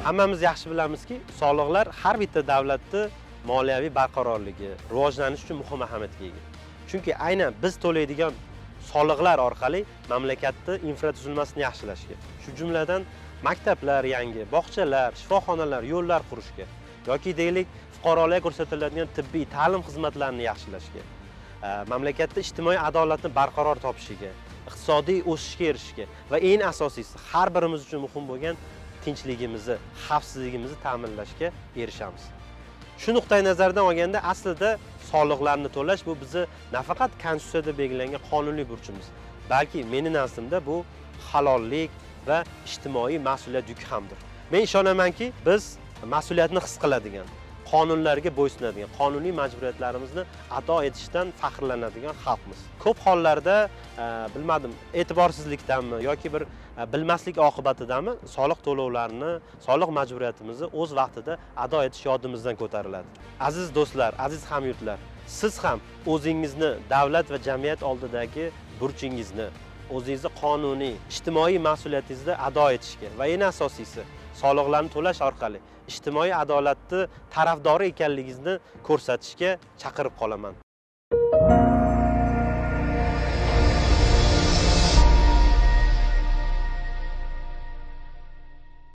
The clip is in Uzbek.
Hammamiz yaxshi bilamizki, soliqlar har bitta davlatning moliyaviy barqarorligi, rivojlanish uchun muhim ahamiyatga ega. Chunki aynan biz to'laydigan soliqlar orqali mamlakatning infratuzilmasini yaxshilashga, shu jumladan maktablar yangi, bog'chalar, shifoxonalar, yo'llar qurishga yoki deylik fuqarolarga ko'rsatiladigan tibbiy ta'lim xizmatlarini yaxshilashga, mamlakatda ijtimoiy adolatni barqaror topishiga, iqtisodiy o'sishga erishishga va eng asosiysi har birimiz uchun muhim bo'lgan tinchligimizni, xavfsizligimizni ta'minlashga erishamiz. Shu nuqtai nazardan olganda aslida soliqlarni to'lash bu bizni nafaqat konstitutsiyada belgilangan qonuniy burchimiz, balki meni nazdimda bu halollik va ijtimoiy mas'uliyat yuki hamdir. Men ishonamanki, biz mas'uliyatni his qiladigan, qonunlarga bo'ysunadigan, qonuniy majburiyatlarimizni ado etishdan faxrlanadigan xalqmiz. Ko'p hollarda bilmadim, e'tiborsizlikdanmi yoki bir bilmaslik oqibatidami soliq to'lovlarini, soliq majburiyatimizni o'z vaqtida ado etish yodimizdan ko'tariladi. Aziz do'stlar, aziz hamyurtlar, siz ham o'zingizni davlat va jamiyat oldidagi burchingizni, o'zingizni qonuniy, ijtimoiy mas'uliyatingizni ado etishga va eng asosiysi soliqlarni to'lash orqali ijtimoiy adolatni tarafdori ekanligingizni ko'rsatishga chaqirib qolaman.